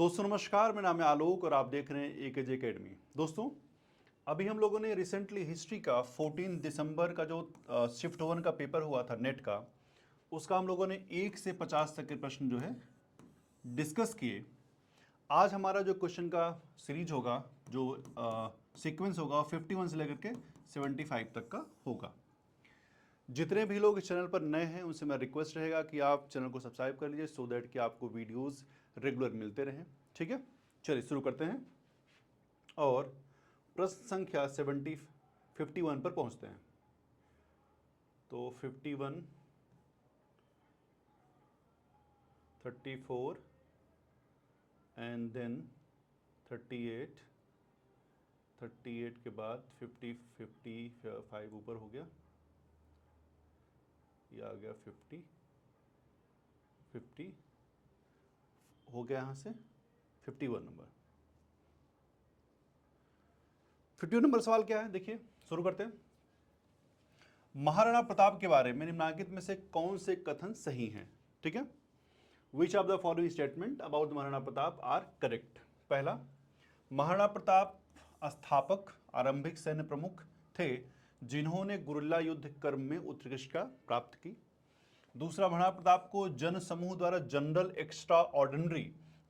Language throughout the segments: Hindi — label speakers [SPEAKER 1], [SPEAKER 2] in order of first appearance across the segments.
[SPEAKER 1] दोस्तों नमस्कार, मेरा नाम है आलोक और आप देख रहे हैं एकेजे एकेडमी। दोस्तों अभी हम लोगों ने रिसेंटली हिस्ट्री का 14 दिसंबर का जो शिफ्ट 1 का पेपर हुआ था नेट का, उसका हम लोगों ने 1 से 50 तक के प्रश्न जो है डिस्कस किए। आज हमारा जो क्वेश्चन का सीरीज होगा, जो सीक्वेंस होगा 51 से लेकर के 75 तक का होगा। जितने भी लोग इस चैनल पर नए हैं उनसे मेरा रिक्वेस्ट रहेगा कि आप चैनल को सब्सक्राइब कर लीजिए सो दैट कि आपको वीडियोस रेगुलर मिलते रहें। ठीक है, चलिए शुरू करते हैं और प्रश्न संख्या 51 पर पहुंचते हैं। तो 51, 34 एंड देन 38, 38 के बाद 55 ऊपर हो गया, ये आ गया 50 हो गया, यहाँ से 51 नंबर। 51 नंबर सवाल क्या है, देखिए शुरू करते हैं। महाराणा प्रताप के बारे में निम्नलिखित में से कौन से कथन सही हैं? ठीक है, which of the following statement about Maharana Pratap are correct? पहला, महाराणा प्रताप स्थापक आरंभिक सैन्य प्रमुख थे जिन्होंने गुरिल्ला युद्ध कर्म में उत्कृष्टता प्राप्त की। दूसरा, महाराणा प्रताप को जन समूह द्वारा जनरल एक्स्ट्रा ऑर्डिनरी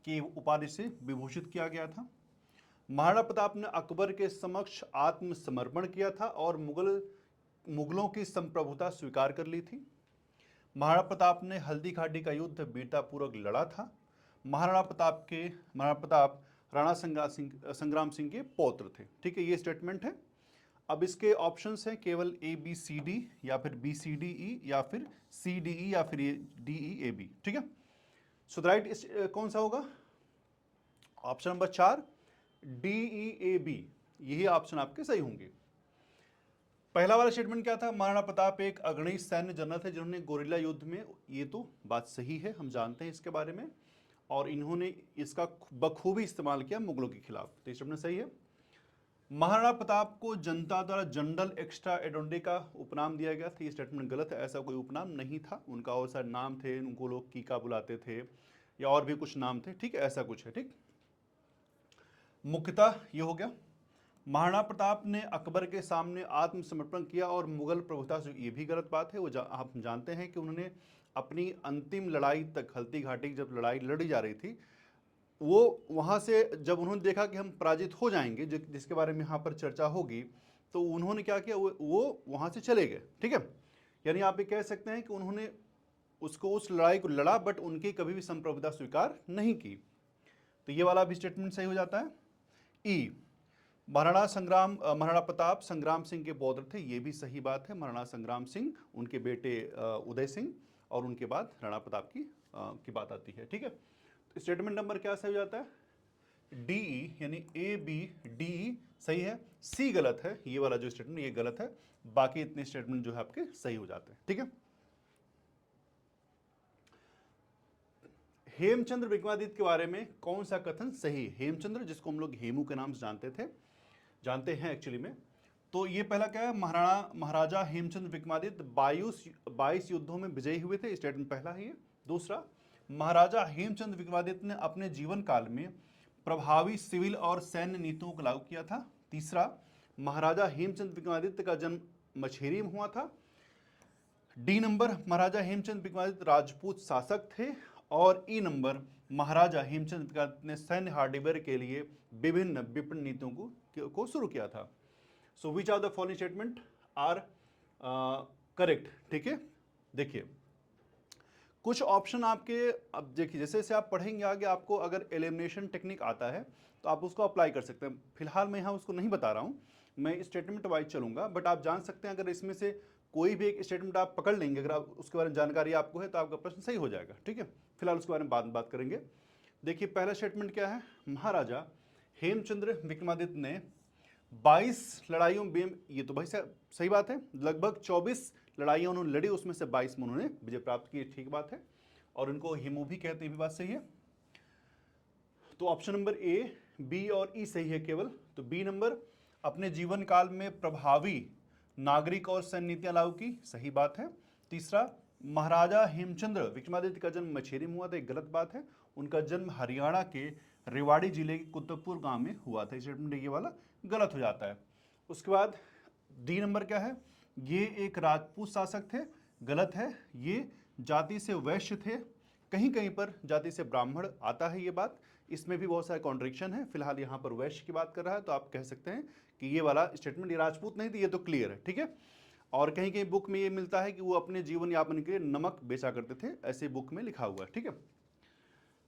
[SPEAKER 1] की उपाधि से विभूषित किया गया था। महाराणा प्रताप ने अकबर के समक्ष आत्मसमर्पण किया था और मुगलों की संप्रभुता स्वीकार कर ली थी। महाराणा प्रताप ने हल्दी घाटी का युद्ध वीरतापूर्वक लड़ा था। महाराणा प्रताप राणा संग्राम सिंह के पौत्र थे। ठीक है, ये स्टेटमेंट है। अब इसके ऑप्शंस हैं केवल ABCD या फिर BCDE या फिर CDE या फिर DEAB। ठीक है, सो राइट कौन सा होगा? ऑप्शन नंबर 4 DEAB, यही ऑप्शन आपके सही होंगे। पहला वाला स्टेटमेंट क्या था? महाराणा प्रताप एक अग्रणी सैन्य जनरल थे जिन्होंने गोरिल्ला युद्ध में, ये तो बात सही है, हम जानते हैं इसके बारे में, और इन्होंने इसका बखूबी इस्तेमाल किया मुगलों के खिलाफ, तो ये स्टेटमेंट सही है। महाराणा प्रताप को जनता द्वारा जनरल एक्स्ट्रा एडोंडे का उपनाम दिया गया था, ये स्टेटमेंट गलत है, ऐसा कोई उपनाम नहीं था, उनका और सारे नाम थे, उनको लोग कीका बुलाते थे या और भी कुछ नाम थे। ठीक है, ऐसा कुछ है। ठीक, मुख्यतः ये हो गया। महाराणा प्रताप ने अकबर के सामने आत्मसमर्पण किया और मुगल प्रभुता से, ये भी गलत बात है। आप जानते हैं कि उन्होंने अपनी अंतिम लड़ाई तक, हल्दी घाटी की जब लड़ाई लड़ी जा रही थी, वो वहाँ से जब उन्होंने देखा कि हम पराजित हो जाएंगे, जिसके बारे में यहाँ पर चर्चा होगी, तो उन्होंने क्या किया, वो वहाँ से चले गए। ठीक है, यानी आप ये कह सकते हैं कि उन्होंने उस लड़ाई को लड़ा बट उनकी कभी भी संप्रभुता स्वीकार नहीं की, तो ये वाला भी स्टेटमेंट सही हो जाता है। ई, महाराणा प्रताप संग्राम सिंह के पौत्र थे, ये भी सही बात है। महाराणा संग्राम सिंह, उनके बेटे उदय सिंह, और उनके बाद राणा प्रताप की बात आती है। ठीक है, तो स्टेटमेंट नंबर क्या सही हो जाता है? DE, यानी ABDE सही है। C गलत है, ये वाला जो स्टेटमेंट ये गलत है, बाकी इतने स्टेटमेंट जो है आपके सही हो जाते हैं। ठीक है, हेमचंद्र विक्रमादित्य के बारे में कौन सा कथन सही? हेमचंद्र, जिसको हम लोग हेमू के नाम से जानते हैं एक्चुअली में, तो ये पहला क्या है? महाराजा हेमचंद्र विक्रमादित्य 22 युद्धों में विजयी हुए थे, स्टेटमेंट पहला है ये। दूसरा, महाराजा हेमचंद्र विक्रमादित्य ने अपने जीवन काल में प्रभावी सिविल और सैन्य नीतियों को लागू किया था। तीसरा, महाराजा हेमचंद्र विक्रमादित्य का जन्म मछेरी में हुआ था। D नंबर, महाराजा हेमचंद्र विक्रमादित्य राजपूत शासक थे। और E नंबर, महाराजा हेमचंद्र विक्रमादित्य ने सैन्य हार्डवेयर के लिए विभिन्न विपणन नीतियों को शुरू किया था। So which are the following statement are correct? ठीक है, देखिए कुछ ऑप्शन आपके, अब देखिए जैसे जैसे आप पढ़ेंगे आगे, आपको अगर एलिमिनेशन टेक्निक आता है तो आप उसको अप्लाई कर सकते हैं। फिलहाल मैं यहाँ उसको नहीं बता रहा हूँ, मैं स्टेटमेंट वाइज चलूंगा, बट आप जान सकते हैं अगर इसमें से कोई भी एक स्टेटमेंट आप पकड़ लेंगे, अगर आप उसके बारे में जानकारी आपको है, तो आपका प्रश्न सही हो जाएगा। ठीक है, फिलहाल उसके बारे में बात करेंगे। देखिए पहला स्टेटमेंट क्या है? महाराजा हेमचंद्र विक्रमादित्य ने 22 लड़ाइयों में, ये तो भाई सही बात है, लगभग 24 लड़ाइयां उन्होंने लड़ी, उसमें से 22 में उन्होंने विजय प्राप्त की, ठीक बात है। और इनको हेमू भी कहते हैं, भी बात सही है। तो ऑप्शन नंबर A, B और E सही है केवल। तो B नंबर, अपने जीवन काल में प्रभावी नागरिक और सैन्य नीतियां लागू की, सही बात है। तीसरा, महाराजा हेमचंद्र विक्रमादित्य का जन्म मछेरी में हुआ था, एक गलत बात है। उनका जन्म हरियाणा के रेवाड़ी जिले के कुतुबपुर गांव में हुआ था। स्टेटमेंट ये वाला गलत हो जाता है। उसके बाद डी नंबर क्या है, ये एक राजपूत शासक थे, गलत है। ये जाति से वैश्य थे, कहीं कहीं पर जाति से ब्राह्मण आता है ये बात, इसमें भी बहुत सारे कॉन्ट्रडिक्शन है। फिलहाल यहाँ पर वैश्य की बात कर रहा है, तो आप कह सकते हैं कि ये वाला स्टेटमेंट, ये राजपूत नहीं थी, ये तो क्लियर है, ठीक है। और कहीं कहीं बुक में ये मिलता है कि वो अपने जीवन यापन के लिए नमक बेचा करते थे, ऐसे बुक में लिखा हुआ है, ठीक है।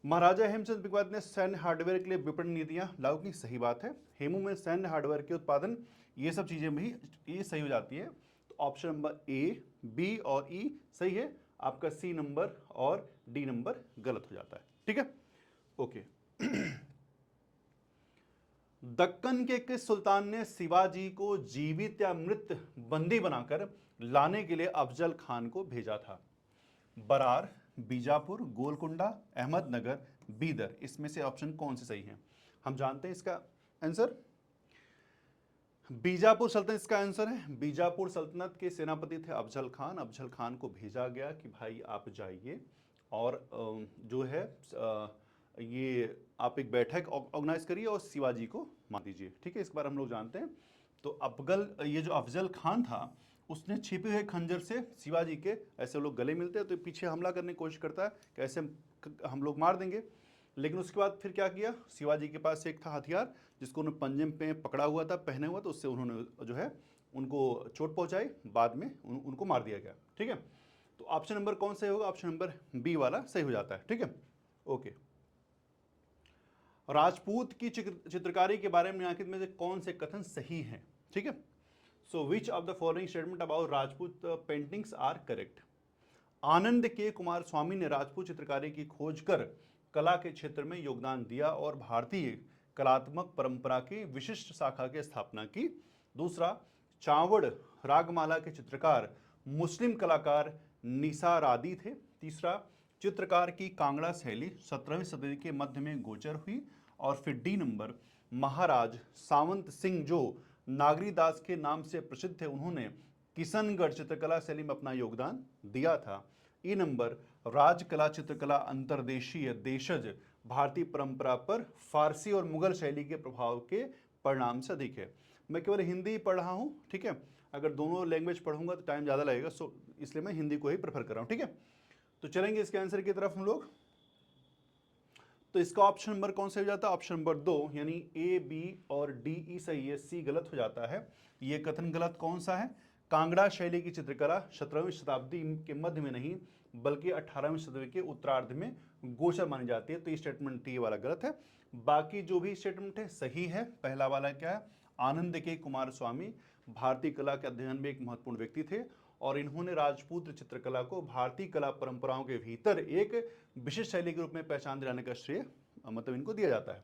[SPEAKER 1] महाराजा हेमचंद के बाद ने सैन्य हार्डवेयर के लिए विपणन नीतियां लागू की, सही बात है। हेमू में सैन्य हार्डवेयर के उत्पादन, ये सब चीजें भी ये सही हो जाती है। तो ऑप्शन नंबर ए, बी और ई सही है। आपका सी नंबर और डी नंबर गलत हो जाता है, ठीक है, ओके। दक्कन के किस सुल्तान ने शिवाजी को जीवित या मृत बंदी बनाकर लाने के लिए अफजल खान को भेजा था? बरार, बीजापुर, गोलकुंडा, अहमदनगर, बीदर, इसमें से ऑप्शन कौन से सही है? हम जानते हैं इसका आंसर, बीजापुर सल्तनत इसका आंसर है। बीजापुर सल्तनत के सेनापति थे अफजल खान। अफजल खान को भेजा गया कि भाई आप जाइए और जो है ये आप एक बैठक ऑर्गेनाइज करिए और शिवाजी को मार दीजिए, ठीक है। इस बार हम लोग जानते हैं। तो ये जो अफजल खान था, उसने छिपे हुए खंजर से शिवाजी के ऐसे लोग गले मिलते हैं तो पीछे हमला करने की कोशिश करता है कि ऐसे हम लोग मार देंगे। लेकिन उसके बाद फिर क्या किया, शिवाजी के पास एक था हथियार जिसको उन्होंने पंजे में पकड़ा हुआ था, पहने हुआ, तो उससे उन्होंने जो है उनको चोट पहुंचाई, बाद में उनको मार दिया गया, ठीक है। तो ऑप्शन नंबर कौन सही होगा? ऑप्शन नंबर बी वाला सही हो जाता है, ठीक है, ओके। राजपूत की चित्रकारी के बारे में निम्नलिखित में से कौन से कथन सही हैं? ठीक है, so which of the following statement about Rajput paintings are correct? Anand K Coomaraswamy स्वामी ने राजपूत चित्रकारी की खोज कर कला के क्षेत्र में योगदान दिया और भारतीय कलात्मक परंपरा की विशिष्ट शाखा की स्थापना की। दूसरा, चावड़ रागमाला के चित्रकार मुस्लिम कलाकार निसारादी थे। तीसरा, चित्रकार की कांगड़ा शैली 17वीं सदी के मध्य में गोचर हुई। और फिर डी नंबर, महाराज सावंत सिंह जो नागरीदास के नाम से प्रसिद्ध थे, उन्होंने किशनगढ़ चित्रकला शैली में अपना योगदान दिया था। ई नंबर, राजकला चित्रकला अंतर्देशीय देशज भारतीय परंपरा पर फारसी और मुगल शैली के प्रभाव के परिणाम से अधिक है। मैं केवल हिंदी पढ़ रहा हूँ, ठीक है, अगर दोनों लैंग्वेज पढ़ूंगा तो टाइम ज़्यादा लगेगा, सो इसलिए मैं हिंदी को ही प्रेफर कर रहा हूँ, ठीक है। तो चलेंगे इसके आंसर की तरफ हम लोग। तो इसका ऑप्शन नंबर कौन सा हो जाता है? ऑप्शन नंबर 2, यानी ए, बी और डी, ई सही है, सी गलत हो जाता है। ये कथन गलत कौन सा है? कांगड़ा शैली की चित्रकला 17वीं शताब्दी के मध्य में नहीं बल्कि 18वीं शताब्दी के उत्तरार्ध में गोचर मानी जाती है। तो ये स्टेटमेंट ये वाला गलत है। बाकी जो भी स्टेटमेंट है सही है। पहला वाला क्या है? आनंद के कुमार स्वामी भारतीय कला के अध्ययन में एक महत्वपूर्ण व्यक्ति थे और इन्होंने राजपूत चित्रकला को भारतीय कला परंपराओं के भीतर एक विशिष्ट शैली के रूप में पहचान दिलाने का श्रेय मतलब इनको दिया जाता है।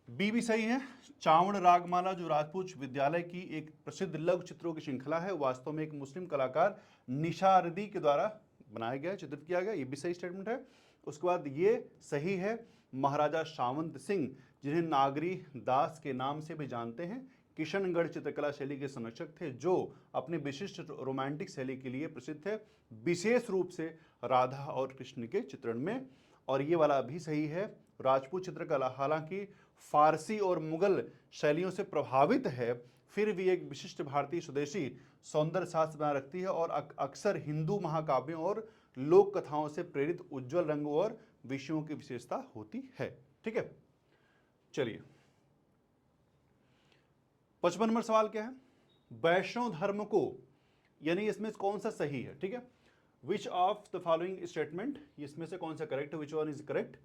[SPEAKER 1] बी भी सही है। चावड़ रागमाला जो राजपूत विद्यालय की एक प्रसिद्ध लघु चित्रों की श्रृंखला है, वास्तव में एक मुस्लिम कलाकार निशारदी के द्वारा बनाया गया, चित्रित किया गया, ये भी सही स्टेटमेंट है। उसके बाद ये सही है, महाराजा सावंत सिंह जिन्हें नागरी दास के नाम से भी जानते हैं, किशनगढ़ चित्रकला शैली के संरक्षक थे जो अपने विशिष्ट रोमांटिक शैली के लिए प्रसिद्ध थे, विशेष रूप से राधा और कृष्ण के चित्रण में। और ये वाला भी सही है, राजपूत चित्रकला हालांकि फारसी और मुगल शैलियों से प्रभावित है, फिर भी एक विशिष्ट भारतीय स्वदेशी सौंदर्य शास्त्र बना रखती है और अक्सर हिंदू महाकाव्यों और लोक कथाओं से प्रेरित उज्जवल रंगों और विषयों की विशेषता होती है। ठीक है, चलिए 55 नंबर सवाल क्या है? वैष्णव धर्म को, यानी इसमें कौन सा सही है? ठीक है, which of the following statement, इसमें से कौन सा करेक्ट है? Which one is correct?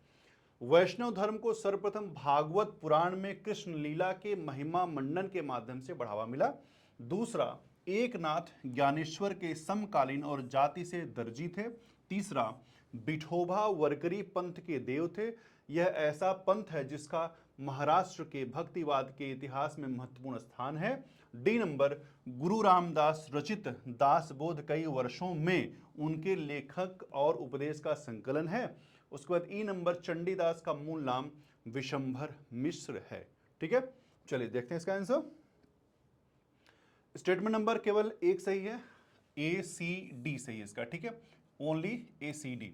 [SPEAKER 1] Vaishnav धर्म को सर्वप्रथम भागवत पुराण में कृष्ण लीला के महिमा मंडन के माध्यम से बढ़ावा मिला। दूसरा, एकनाथ ज्ञानेश्वर के समकालीन और जाति से दर्जी थे। तीसरा, विठोबा वरकरी पंथ के देव थे। यह ऐसा पंथ है जिसका महाराष्ट्र के भक्तिवाद के इतिहास में महत्वपूर्ण स्थान है। डी नंबर, गुरु रामदास रचित दासबोध कई वर्षों में उनके लेखक और उपदेश का संकलन है। उसके बाद ई नंबर, चंडीदास का मूल नाम विशंभर मिश्र है। ठीक है, चलिए देखते हैं इसका आंसर। स्टेटमेंट नंबर केवल एक सही है, ए सी डी सही है इसका। ठीक है, ओनली ए सी डी।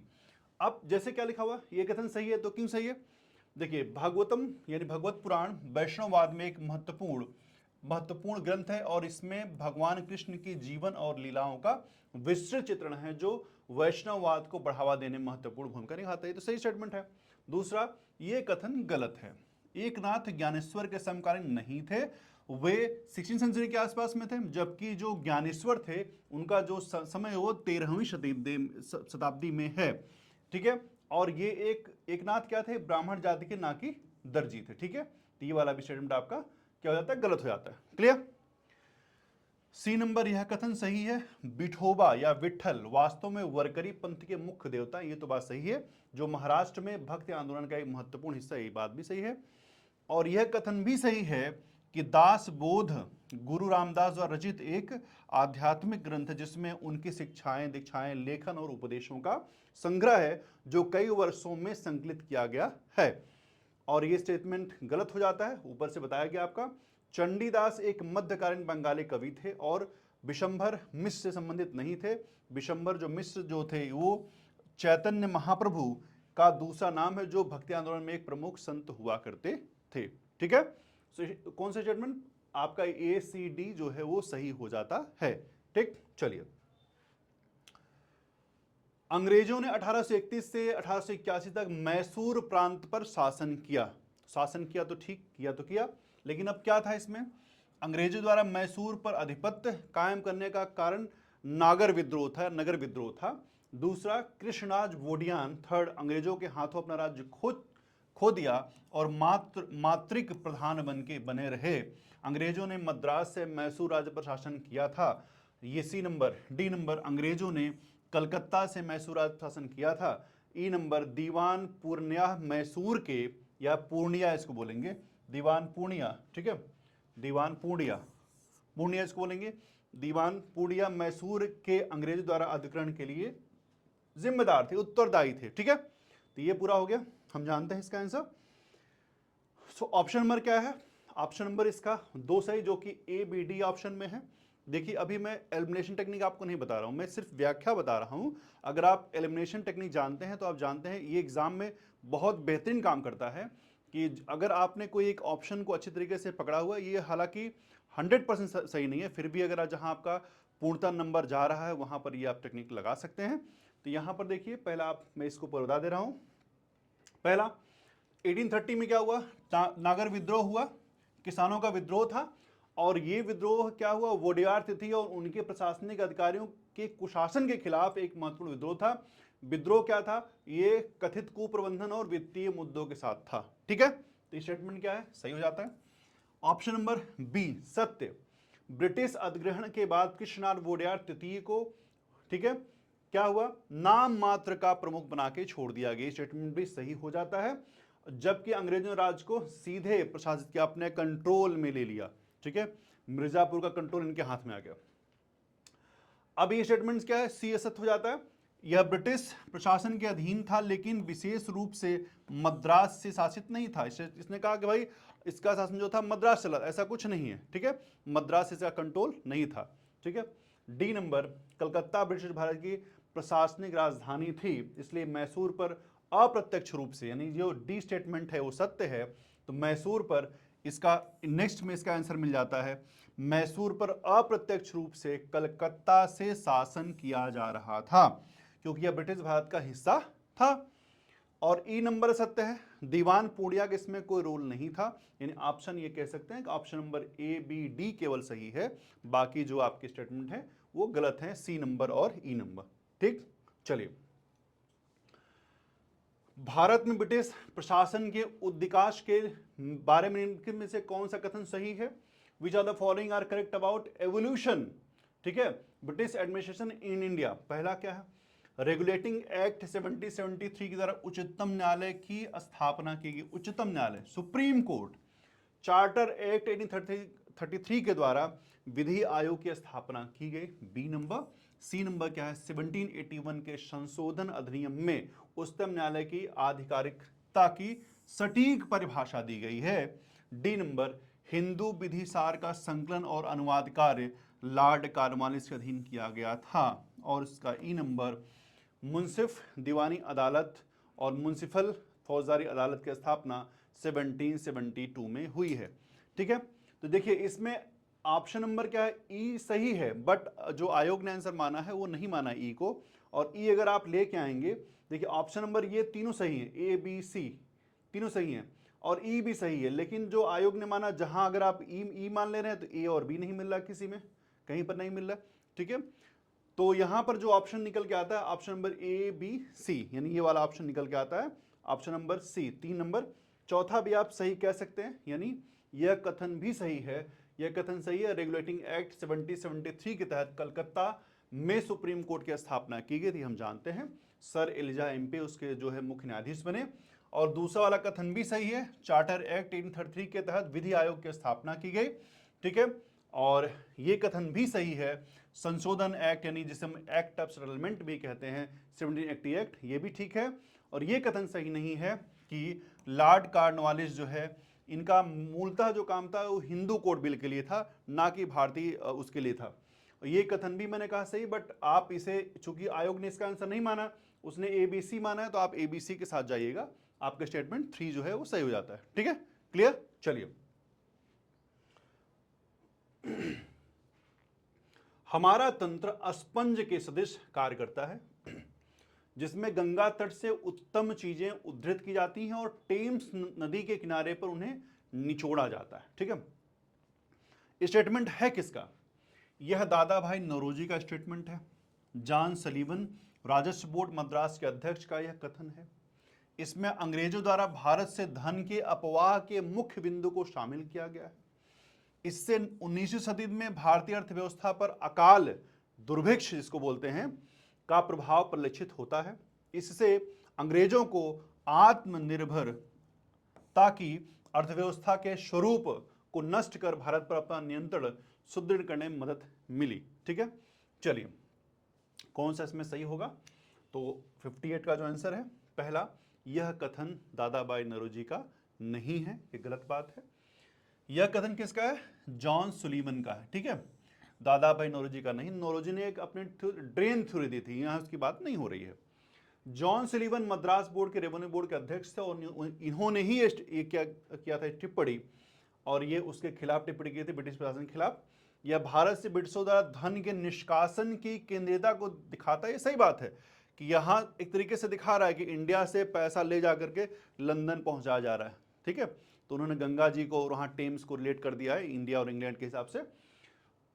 [SPEAKER 1] अब जैसे क्या लिखा हुआ, ये कथन सही है तो क्यों सही है? देखिए भागवतम यानी भगवत पुराण वैष्णववाद में एक महत्वपूर्ण ग्रंथ है और इसमें भगवान कृष्ण के जीवन और लीलाओं का विस्तृत चित्रण है जो वैष्णववाद को बढ़ावा देने में महत्वपूर्ण भूमिका निभाता है। तो सही स्टेटमेंट है। दूसरा, ये कथन गलत है। एकनाथ ज्ञानेश्वर के समकालीन नहीं थे, वे 16वीं सेंचुरी के आसपास में थे, जबकि जो ज्ञानेश्वर थे उनका जो समय वो 13वीं शताब्दी में है। ठीक है, और ये एकनाथ क्या थे, ब्राह्मण जाति के ना कि दर्जी थे। ठीक है, तो ये वाला भी स्टेटमेंट आपका क्या हो जाता है, गलत हो जाता है। क्लियर। सी नंबर, यह कथन सही है, विठोबा या विठल वास्तव में वरकरी पंथ के मुख्य देवता हैं। ये तो बात सही है, जो महाराष्ट्र में भक्ति आंदोलन का एक महत्वपूर्ण हिस्सा है, ये बात भी सही है। और यह कथन भी सही है कि दास बोध गुरु रामदास द्वारा रचित एक आध्यात्मिक ग्रंथ है जिसमें उनकी शिक्षाएं, दीक्षाएं, लेखन और उपदेशों का संग्रह है जो कई वर्षों में संकलित किया गया है। और ये स्टेटमेंट गलत हो जाता है, ऊपर से बताया गया आपका। चंडीदास एक मध्यकालीन बंगाली कवि थे और विशंभर मिश्र से संबंधित नहीं थे। विशंभर जो मिश्र जो थे वो चैतन्य महाप्रभु का दूसरा नाम है जो भक्ति आंदोलन में एक प्रमुख संत हुआ करते थे। ठीक है, तो कौन सा स्टेटमेंट आपका ACD जो है वो सही हो जाता है। ठीक, चलिए। अंग्रेजों ने 1831 से 1881 तक मैसूर प्रांत पर शासन किया तो ठीक, किया तो किया, लेकिन अब क्या था इसमें, अंग्रेजों द्वारा मैसूर पर आधिपत्य कायम करने का कारण नगर विद्रोह था। दूसरा, कृष्णराज वोडियान थर्ड अंग्रेजों के हाथों अपना राज्य खो दिया और मात्रिक प्रधान बने रहे। अंग्रेजों ने मद्रास से मैसूर राज्य पर शासन किया था। ये सी नंबर। डी नंबर, अंग्रेजों ने कलकत्ता से मैसूर राज्य पर शासन किया था। ई नंबर, दीवान पूर्णिया मैसूर के, या पूर्णिया इसको बोलेंगे, दीवान पूर्णिया। ठीक है, दीवान पूर्णिया इसको बोलेंगे। दीवान पूर्णिया मैसूर के अंग्रेजों द्वारा अधिग्रहण के लिए जिम्मेदार थे, उत्तरदायी थे। ठीक है, तो ये पूरा हो गया, हम जानते हैं इसका आंसर। सो ऑप्शन नंबर क्या है, ऑप्शन नंबर इसका 2 सही, जो कि ABD ऑप्शन में है। देखिए अभी मैं एलिमिनेशन टेक्निक आपको नहीं बता रहा हूं, मैं सिर्फ व्याख्या बता रहा हूं। अगर आप एलिमिनेशन टेक्निक जानते हैं तो आप जानते हैं ये एग्जाम में बहुत बेहतरीन काम करता है कि अगर आपने कोई एक ऑप्शन को अच्छी तरीके से पकड़ा हुआ है, ये हालांकि 100% सही नहीं है, फिर भी अगर जहां आपका पूर्णतः नंबर जा रहा है वहां पर ये आप टेक्निक लगा सकते हैं। तो यहां पर देखिए, पहला मैं इसको बता दे रहा हूं। पहला, 1830 में क्या हुआ, नागर विद्रोह हुआ, किसानों का विद्रोह था। और ये विद्रोह क्या हुआ, वोडियार तिथि और उनके प्रशासनिक अधिकारियों के कुशासन के खिलाफ एक महत्वपूर्ण विद्रोह था। विद्रोह क्या था, ये कथित कुप्रबंधन और वित्तीय मुद्दों के साथ था। ठीक है, तो स्टेटमेंट क्या है, सही हो जाता है। ऑप्शन नंबर बी सत्य, ब्रिटिश अधिग्रहण के बाद कृष्णनाथ वोडियार तृतीय को, ठीक है, क्या हुआ, नाम मात्र का प्रमुख बना के छोड़ दिया गया। स्टेटमेंट भी सही हो जाता है। जबकि अंग्रेजों ने राज्य को सीधे प्रशासित किया, अपने कंट्रोल में ले लिया। ठीक है, मिर्जापुर का कंट्रोल इनके हाथ में आ गया। अब ये स्टेटमेंट क्या है, सी सत्य हो जाता है। यह ब्रिटिश प्रशासन के अधीन था लेकिन विशेष रूप से मद्रास से शासित नहीं था। इसने कहा कि भाई इसका शासन जो था मद्रास चला, ऐसा कुछ नहीं है। ठीक है, मद्रास से इसका कंट्रोल नहीं था। ठीक है, D number, Calcutta British Bharat की प्रशासनिक राजधानी थी, इसलिए मैसूर पर अप्रत्यक्ष रूप से, यानी जो डी स्टेटमेंट है वो सत्य है। तो मैसूर पर इसका नेक्स्ट में इसका आंसर मिल जाता है, मैसूर पर अप्रत्यक्ष रूप से कलकत्ता से शासन किया जा रहा था क्योंकि यह ब्रिटिश भारत का हिस्सा था। और ई नंबर सत्य है, दीवान पूर्णिया के इसमें कोई रोल नहीं था। यानी ऑप्शन ये कह सकते हैं कि ऑप्शन नंबर ABD केवल सही है, बाकी जो आपके स्टेटमेंट है वो गलत है, सी नंबर और ई नंबर। ठीक, चलिए। भारत में ब्रिटिश प्रशासन के उद्विकास के बारे में से कौन सा कथन सही है, which are the following are correct about evolution. ठीक है, ब्रिटिश एडमिनिस्ट्रेशन इन इंडिया। पहला क्या है, रेगुलेटिंग एक्ट 1773 के द्वारा उच्चतम न्यायालय की स्थापना की गई, उच्चतम न्यायालय सुप्रीम कोर्ट। चार्टर एक्ट 1833 के द्वारा विधि आयोग की स्थापना की गई, बी नंबर। सी नंबर क्या है, 1781 के संशोधन अधिनियम में उच्चतम न्यायालय की आधिकारिकता की सटीक परिभाषा दी गई है। डी नंबर, हिंदू विधि सार का संकलन और अनुवाद कार्य लॉर्ड कॉर्नवालिस के अधीन किया गया था। और इसका ई नंबर, मुंसिफ दीवानी अदालत और म्युनिसिपल फौजदारी अदालत की स्थापना 1772 में हुई है। ठीक है, तो देखिए इसमें ऑप्शन नंबर क्या है, ई सही है, बट जो आयोग ने आंसर माना है वो नहीं माना ई को, और ई अगर आप लेके आएंगे, देखिए ऑप्शन नंबर ये तीनों सही है, ए बी सी तीनों सही हैं और ई भी सही है, लेकिन जो आयोग ने माना, जहां अगर आप ई मान ले रहे हैं तो ए और बी नहीं मिल रहा, किसी में कहीं पर नहीं मिल रहा। ठीक है, तो यहां पर जो ऑप्शन निकल के आता है option number A B C, यानी ये वाला ऑप्शन निकल के आता है ऑप्शन नंबर सी 3 नंबर। चौथा भी आप सही कह सकते हैं, यानी यह कथन भी सही है, यह कथन सही है। रेगुलेटिंग एक्ट 1773 के तहत कलकत्ता में सुप्रीम कोर्ट की स्थापना की गई थी, हम जानते हैं सर एलिजा एम्पे उसके जो है मुख्य न्यायाधीश बने। और दूसरा वाला कथन भी सही है, चार्टर एक्ट 1833 के तहत विधि आयोग की स्थापना की गई। ठीक है, और ये कथन भी सही है, संशोधन एक्ट यानी जिसे हम एक्ट ऑफ सेटलमेंट भी कहते हैं 1780 एक्ट, ये भी ठीक है। और ये कथन सही नहीं है कि लॉर्ड कॉर्नवालिस जो है, इनका मूलतः जो काम था वो हिंदू कोड बिल के लिए था, ना कि भारतीय उसके लिए था। ये कथन भी मैंने कहा सही, बट आप इसे, चूंकि आयोग ने इसका आंसर नहीं माना, उसने एबीसी माना है, तो आप एबीसी के साथ जाइएगा, आपका स्टेटमेंट 3 जो है वो सही हो जाता है। ठीक है, क्लियर। चलिए, हमारा तंत्र स्पंज के सदृश कार्य करता है, जिसमें गंगा तट से उत्तम चीजें उद्धृत की जाती हैं और टेम्स नदी के किनारे पर उन्हें निचोड़ा जाता है। ठीक है, स्टेटमेंट है किसका, यह दादा भाई नौरोजी का स्टेटमेंट है। जॉन सलीवन राजस्व बोर्ड मद्रास के अध्यक्ष का यह कथन है। इसमें अंग्रेजों द्वारा भारत से धन के अपवाह के मुख्य बिंदु को शामिल किया गया है। इससे 19वीं सदी में भारतीय अर्थव्यवस्था पर अकाल दुर्भिक्ष जिसको बोलते हैं का प्रभाव परिलक्षित होता है। इससे अंग्रेजों को आत्मनिर्भरता की अर्थव्यवस्था के स्वरूप को नष्ट कर भारत पर अपना नियंत्रण सुदृढ़ करने में मदद मिली। ठीक है, चलिए कौन सा इसमें सही होगा, तो 58 का जो आंसर है पहला, यह कथन दादा भाई नौरोजी का नहीं है, ये गलत बात है। यह कथन किसका है, जॉन सुलीवन का है। ठीक है, दादा भाई नौरोजी का नहीं, नौरोजी ने एक अपनी ड्रेन थ्योरी दी थी, यहां उसकी बात नहीं हो रही है। जॉन सुलीवन मद्रास बोर्ड के रेवेन्यू बोर्ड के अध्यक्ष थे और इन्होंने ही ये क्या किया था टिप्पणी, और ये उसके खिलाफ टिप्पणी की थी ब्रिटिश प्रशासन के खिलाफ। यह भारत से ब्रिटिशों द्वारा धन के निष्कासन की केंद्रीयता को दिखाता है। ये सही बात है कि यहाँ एक तरीके से दिखा रहा है कि इंडिया से पैसा ले जा करके लंदन पहुंचाया जा रहा है। ठीक है, तो उन्होंने गंगा जी को और वहाँ टेम्स को रिलेट कर दिया है इंडिया और इंग्लैंड के हिसाब से।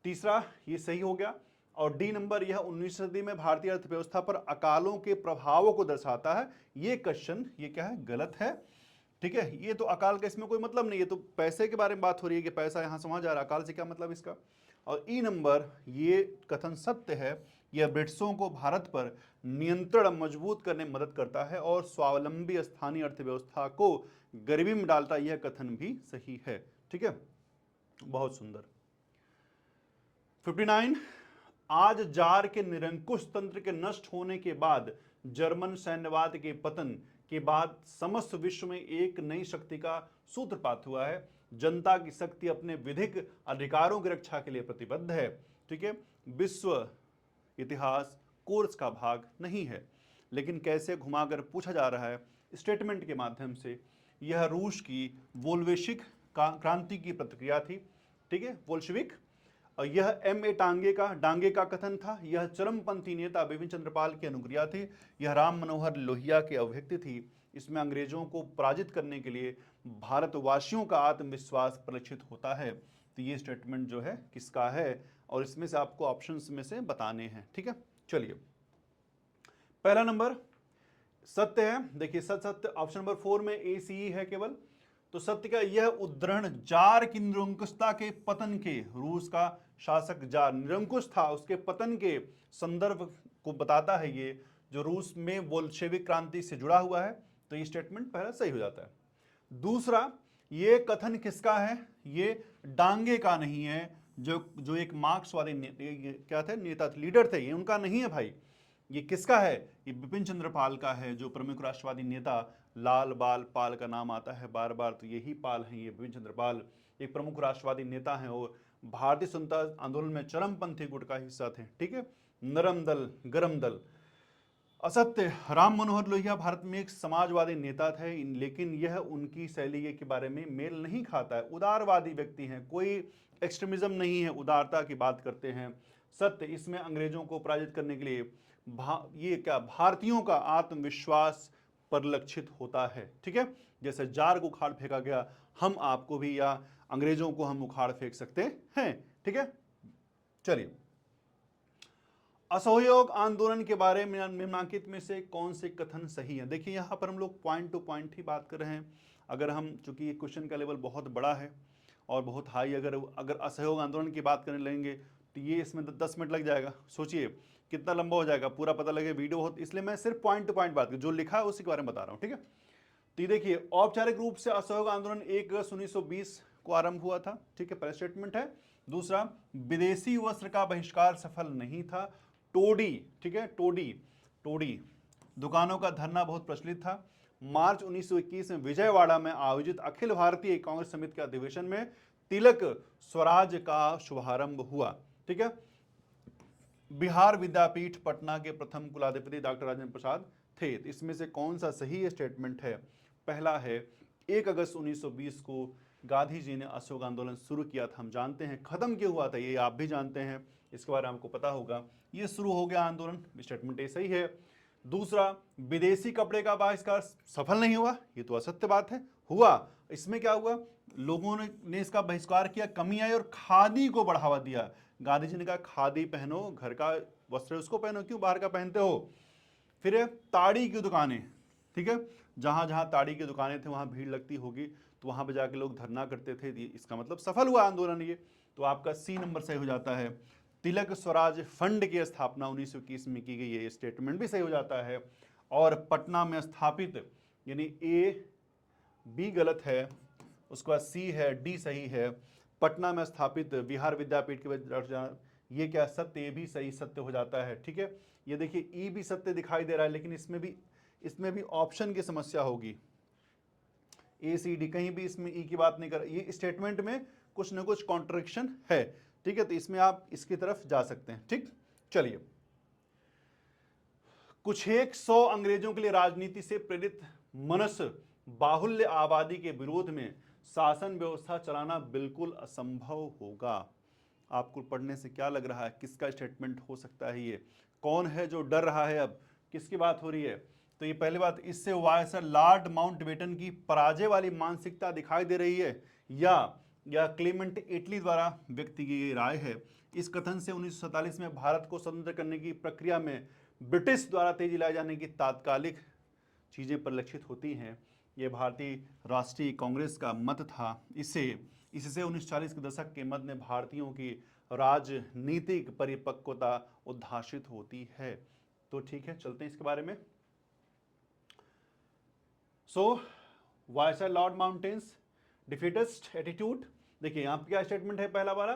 [SPEAKER 1] तीसरा ये सही हो गया। और डी नंबर, यह 19वीं सदी में भारतीय अर्थव्यवस्था पर अकालों के प्रभावों को दर्शाता है। ये क्वेश्चन ये क्या है, गलत है। ठीक है, ये तो अकाल का इसमें कोई मतलब नहीं, ये तो पैसे के बारे में बात हो रही है कि पैसा यहाँ से वहाँ जा रहा है, अकाल से क्या मतलब इसका। और ई नंबर, ये कथन सत्य है, यह ब्रिटिशों को भारत पर नियंत्रण मजबूत करने में मदद करता है और स्वावलंबी स्थानीय अर्थव्यवस्था को गरीबी में डालता है, यह कथन भी सही है। ठीक है, बहुत सुंदर। 59, आज जार के निरंकुश तंत्र के नष्ट होने के बाद, जर्मन सैन्यवाद के पतन के बाद समस्त विश्व में एक नई शक्ति का सूत्रपात हुआ है। जनता की शक्ति अपने विधिक अधिकारों की रक्षा के लिए प्रतिबद्ध है। ठीक है, विश्व इतिहास कोर्स का भाग नहीं है, लेकिन कैसे घुमाकर पूछा जा रहा है स्टेटमेंट के माध्यम से। यह रूस की वोल्शेविक क्रांति की प्रतिक्रिया थी। ठीक है, वोल्शेविक। और यह M.A. डांगे का कथन था। यह चरमपंथी नेता बिपिन चंद्रपाल की अनुक्रिया थी। यह राम मनोहर लोहिया की अभिव्यक्ति थी। इसमें अंग्रेजों को पराजित करने के लिए भारतवासियों का आत्मविश्वास परिलक्षित होता है। तो ये स्टेटमेंट जो है किसका है, और इसमें से आपको ऑप्शंस में से बताने हैं। ठीक है, चलिए पहला नंबर सत्य है। देखिए सत्य ऑप्शन नंबर 4 में ACE है केवल, तो सत्य का यह उद्धरण जार की निरंकुशता के पतन के, रूस का शासक जार निरंकुश था, उसके पतन के संदर्भ को बताता है, ये जो रूस में बोल्शेविक क्रांति से जुड़ा हुआ है। तो ये स्टेटमेंट पहला सही हो जाता है। दूसरा, ये कथन किसका है, ये डांगे का नहीं है, जो एक मार्क्सवादी क्या थे, नेता थे, लीडर थे, ये उनका नहीं है भाई। ये किसका है, ये बिपिन चंद्र पाल का है, जो प्रमुख राष्ट्रवादी नेता, लाल बाल पाल का नाम आता है बार बार, तो यही पाल हैं, ये बिपिन चंद्र पाल एक प्रमुख राष्ट्रवादी नेता हैं और भारतीय स्वतंत्रता आंदोलन में चरमपंथी गुट का हिस्सा थे। ठीक है, नरम दल गरम दल। असत्य, राम मनोहर लोहिया भारत में एक समाजवादी नेता थे, लेकिन यह उनकी शैली के बारे में मेल नहीं खाता है। उदारवादी व्यक्ति हैं, कोई एक्सट्रीमिज्म नहीं है, उदारता की बात करते हैं। सत्य, इसमें अंग्रेजों को पराजित करने के लिए ये क्या भारतीयों का आत्मविश्वास परिलक्षित होता है। ठीक है, जैसे जार को उखाड़ फेंका गया, हम आपको भी या अंग्रेजों को हम उखाड़ फेंक सकते हैं। ठीक है, चलिए, असहयोग आंदोलन के बारे में निम्नलिखित में से कौन से कथन सही है। देखिए यहाँ पर हम लोग पॉइंट टू पॉइंट ही बात कर रहे हैं। अगर हम, चूंकि ये क्वेश्चन का लेवल बहुत बड़ा है और बहुत हाई, अगर असहयोग आंदोलन की बात करने लगेंगे तो ये इसमें 10 मिनट लग जाएगा। सोचिए कितना लंबा हो जाएगा, पूरा पता लगे वीडियो हो, इसलिए मैं सिर्फ पॉइंट टू पॉइंट बात कर, जो लिखा है उसी के बारे में बता रहा हूँ। ठीक है, तो ये देखिए, औपचारिक रूप से असहयोग आंदोलन 1 अगस्त 1920 को आरंभ हुआ था। ठीक है, पहला स्टेटमेंट है। दूसरा, विदेशी वस्त्र का बहिष्कार सफल नहीं था। टोडी, ठीक है, टोडी दुकानों का धरना बहुत प्रचलित था। मार्च 1921 में विजयवाड़ा में आयोजित अखिल भारतीय कांग्रेस समिति के अधिवेशन में तिलक स्वराज का शुभारंभ हुआ। ठीक है, बिहार विद्यापीठ पटना के प्रथम कुलाधिपति डॉक्टर राजेंद्र प्रसाद थे। इसमें से कौन सा सही स्टेटमेंट है? पहला है, 1 अगस्त 1920 को गांधी जी ने असहयोग आंदोलन शुरू किया था। हम जानते हैं खत्म क्यों हुआ था, ये आप भी जानते हैं, इसके बारे में आपको पता होगा। ये शुरू हो गया आंदोलन, स्टेटमेंट ये सही है। दूसरा, विदेशी कपड़े का बहिष्कार सफल नहीं हुआ, ये तो असत्य बात है। हुआ, इसमें क्या हुआ, लोगों ने इसका बहिष्कार किया, कमी आई और खादी को बढ़ावा दिया। गांधी जी ने कहा खादी पहनो, घर का वस्त्र उसको पहनो, क्यों बाहर का पहनते हो। फिर ताड़ी की दुकानें, ठीक है, जहां जहां ताड़ी की दुकानें थे वहां भीड़ लगती होगी, तो वहां पर जाके लोग धरना करते थे। इसका मतलब सफल हुआ आंदोलन ये, तो आपका सी नंबर सही हो जाता है। तिलक स्वराज फंड की स्थापना 1921 में की गई है, ये स्टेटमेंट भी सही हो जाता है। और पटना में स्थापित, यानी ए बी गलत है, उसके बाद सी है, डी सही है। पटना में स्थापित बिहार विद्यापीठ के, ये क्या सत्य, ये भी सही सत्य हो जाता है। ठीक है, ये देखिए ई भी सत्य दिखाई दे रहा है, लेकिन इसमें भी ऑप्शन की समस्या होगी। ए सी डी, कहीं भी इसमें ई की बात नहीं कर, ये स्टेटमेंट में कुछ ना कुछ कॉन्ट्रडिक्शन है। ठीक है, तो इसमें आप इसकी तरफ जा सकते हैं। ठीक, चलिए, कुछ 100 अंग्रेजों के लिए राजनीति से प्रेरित मनस बाहुल्य आबादी के विरोध में शासन व्यवस्था चलाना बिल्कुल असंभव होगा। आपको पढ़ने से क्या लग रहा है, किसका स्टेटमेंट हो सकता है ये? कौन है जो डर रहा है, अब किसकी बात हो रही है? तो ये पहली बात, इससे वायसर लॉर्ड माउंटबेटन की पराजय वाली मानसिकता दिखाई दे रही है, या क्लेमेंट एटली द्वारा व्यक्त की गई राय है। इस कथन से 1947 में भारत को स्वतंत्र करने की प्रक्रिया में ब्रिटिश द्वारा तेजी लाए जाने की तात्कालिक चीजें परिलक्षित होती हैं। यह भारतीय राष्ट्रीय कांग्रेस का मत था। इससे 1940 के दशक के मध्य में भारतीयों की राजनीतिक परिपक्वता उद्भाषित होती है। तो ठीक है, चलते हैं इसके बारे में। So viceroy lord Mountbatten's defeatist attitude, देखिए यहाँ पे क्या स्टेटमेंट है, पहला वाला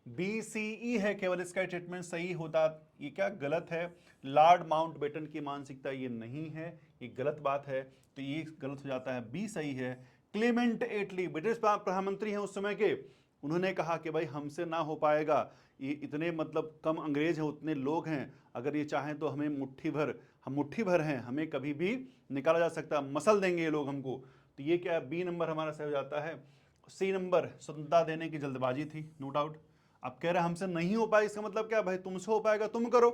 [SPEAKER 1] BCE है केवल, इसका स्टेटमेंट सही होता, ये क्या गलत है। लॉर्ड माउंटबेटन की मानसिकता ये नहीं है, ये गलत बात है, तो ये गलत हो जाता है, बी सही है। क्लेमेंट एटली ब्रिटिश प्रधानमंत्री हैं उस समय के, उन्होंने कहा कि भाई हमसे ना हो पाएगा, ये इतने मतलब कम अंग्रेज हैं, उतने लोग हैं, अगर ये चाहें तो हमें हम मुट्ठी भर हैं, हमें कभी भी निकाला जा सकता, मसल देंगे ये लोग हमको। तो ये क्या, बी नंबर हमारा सही हो जाता है। सी नंबर, स्वतंत्रता देने की जल्दबाजी थी, नो डाउट। अब कह रहे हमसे नहीं हो पाए, इसका मतलब क्या भाई, तुमसे हो पाएगा तुम करो।